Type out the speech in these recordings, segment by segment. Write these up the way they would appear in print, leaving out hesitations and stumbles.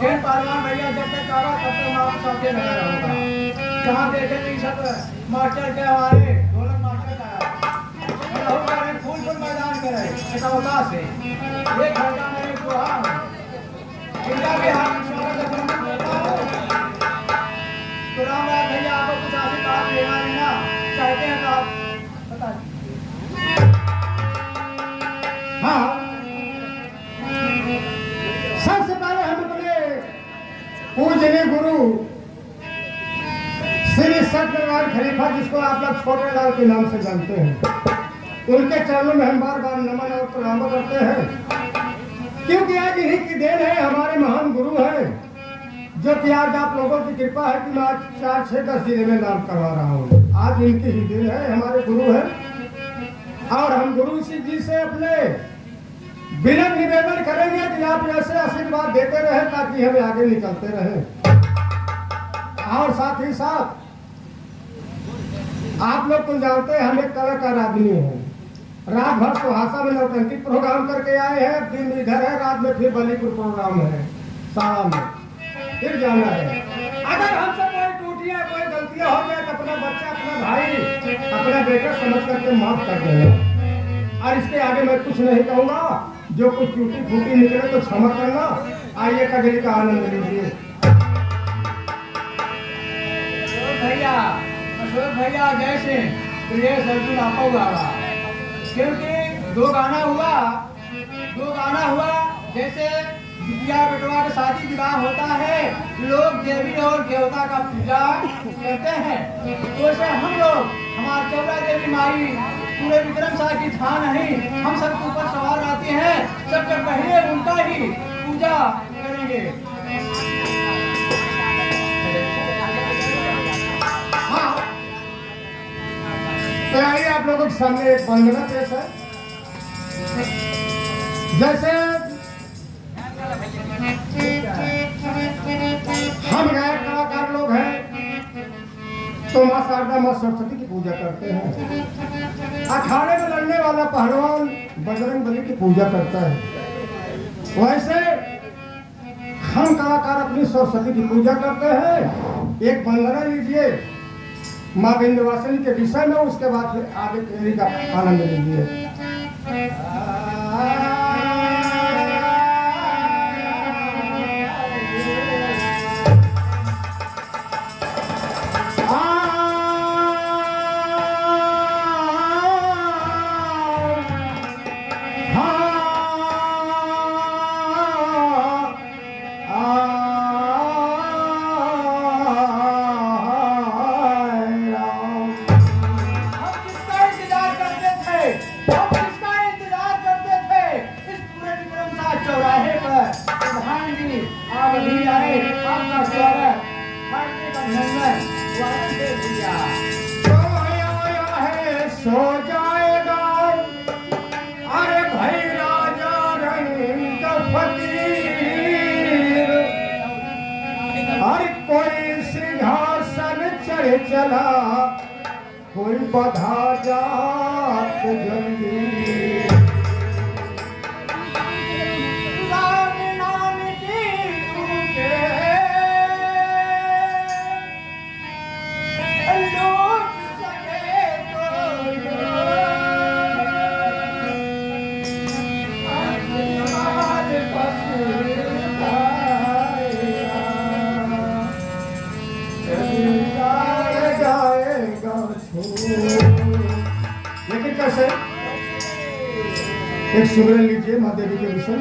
इन पहलवान भैया जब तक कारा तब तक माँ सबसे लगा रहूंगा। जहाँ देखे नहीं सब मास्टर के हमारे ढोलक मास्टर का फूल मैदान करे ऐसा से एक घंटा मेरे को इंडिया के हाथ में स्वागत तो रामराज भैया आपको कुछ आशीर्वाद लेना चाहते हैं तो आप बता दीजिए। हाँ, सबसे पहले हम अपने पूजनीय गुरु श्री सत्यनारायण खलीफा, जिसको आप लोग छोटे लाल के नाम से जानते हैं, उनके चरणों में हम बार बार नमन और प्रणाम करते हैं, क्योंकि आज इन्हीं की देन है, हमारे महान गुरु हैं, जो कि आज आप लोगों की कृपा है कि मैं आज 4-6-10 जिले में नाम करवा रहा हूँ। आज इनकी ही देन है, हमारे गुरु हैं, और हम गुरु जी से अपने विनम्र निवेदन करेंगे कि आप ऐसे आशीर्वाद देते रहे ताकि हम आगे निकलते रहें। और साथ ही साथ आप लोग तो जानते हैं हम एक कलाकार आदमी हैं, रात भर सुहासा में नौटंकी प्रोग्राम करके आए हैं, दिन इधर है, रात में फिर बलीपुर प्रोग्राम है, सारा में फिर जाना है। अगर हमसे कोई टूटियां कोई गलतियां हो जाए तो अपना बच्चा अपना भाई अपना बेटा समझ करके माफ कर देना, और इसके आगे मैं कुछ नहीं कहूँगा। जो कुछ टूटी फूटी निकले तो क्षमा करना। आइए कजरी का आनंद लीजिए। अशोक भैया जैसे प्रिय अर्जुन आपा गा रहा, क्योंकि दो गाना हुआ जैसे बिटिया बेटवा का शादी विवाह होता है, लोग देवी और देवता का पूजा करते हैं, तो वैसे हम लोग हमारे चौरा देवी माई पूरे विक्रम शाह की था नहीं, हम सबके ऊपर सवार आते हैं, सबसे पहले उनका ही पूजा करेंगे। हाँ, तो आइए आप लोगों के सामने एक वंदना पेश है। जैसे हम गायक कलाकार लोग हैं तो माँ शारदा माँ सरस्वती की पूजा करते हैं, अखाड़े में लड़ने वाला पहलवान बजरंग बली की पूजा करता है, वैसे हम कलाकार अपनी सरस्वती की पूजा करते हैं। एक वंदना लीजिए माँ विंध्यवासिनी के विषय में, उसके बाद फिर आगे तेरी का आनंद लीजिए। सो जाएगा अरे भाई राजा रंग फकीर, हर कोई सिंहासन चढ़ चला, कोई बधा जात जल्दी। लेकिन कैसे एक सुमरन लीजिए माँ देवी के विषय।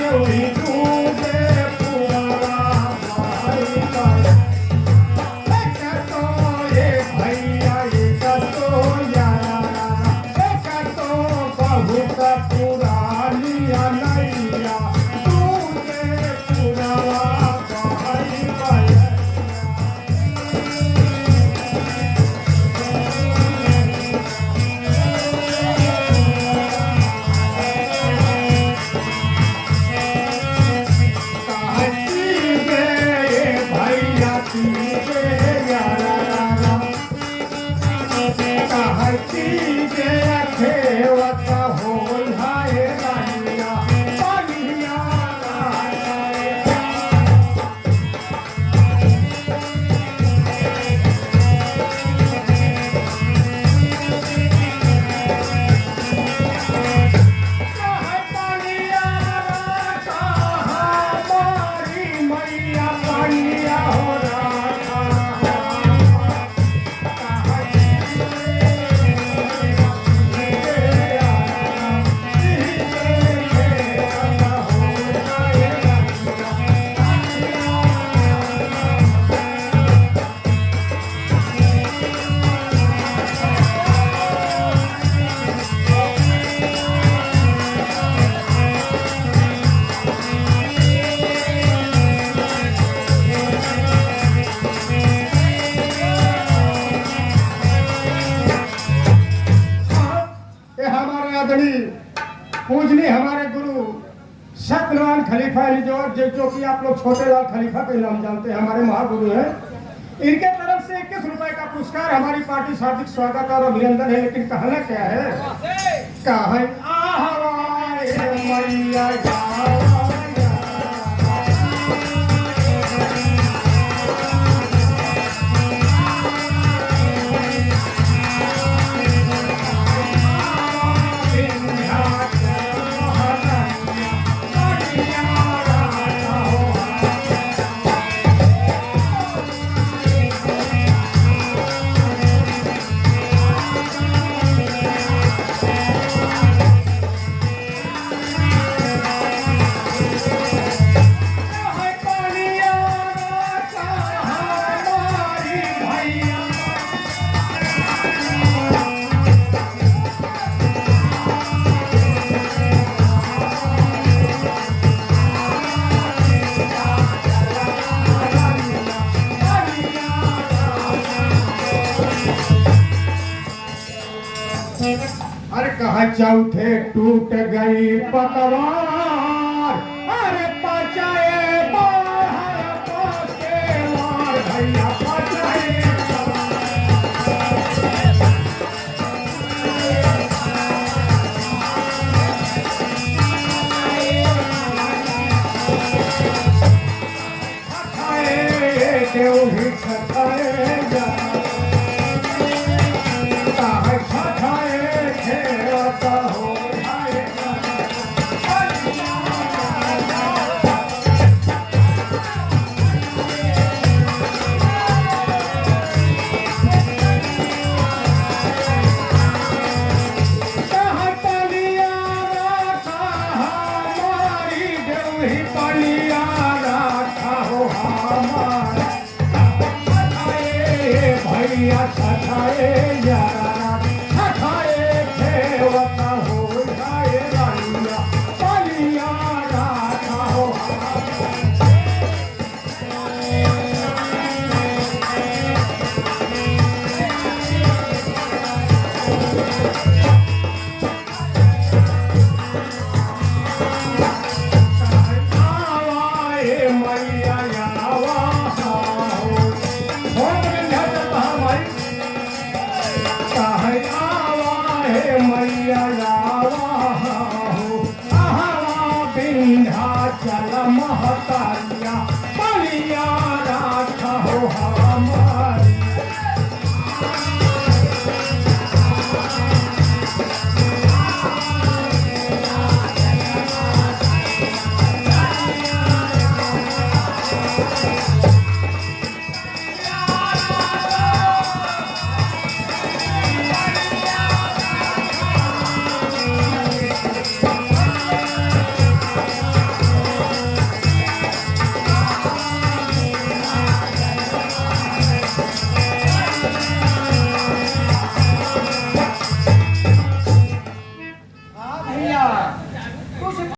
देवही डूबे पुरवा भाई भाई एक तो ये भैया एक तो यारा एक तो बहुत पुरानी नैया डूबे पुरवा भाई भाई पूजनी हमारे गुरु सत्यनारायण खलीफा जो कि आप लोग छोटे लाल खलीफा के नाम जानते हैं, हमारे महागुरु हैं। इनके तरफ से 21 रुपए का पुरस्कार हमारी पार्टी हार्दिक स्वागत और अभिनंदन है। लेकिन कहना क्या है, कहे मैया चौथे टूट गई पतवार, अरे पचाए बाहर के मार भैया पचाए देवही छठाए जा भैया छठाए यारा छठाए खेवता हो जाए रानिया बलिया राधा हो चल महता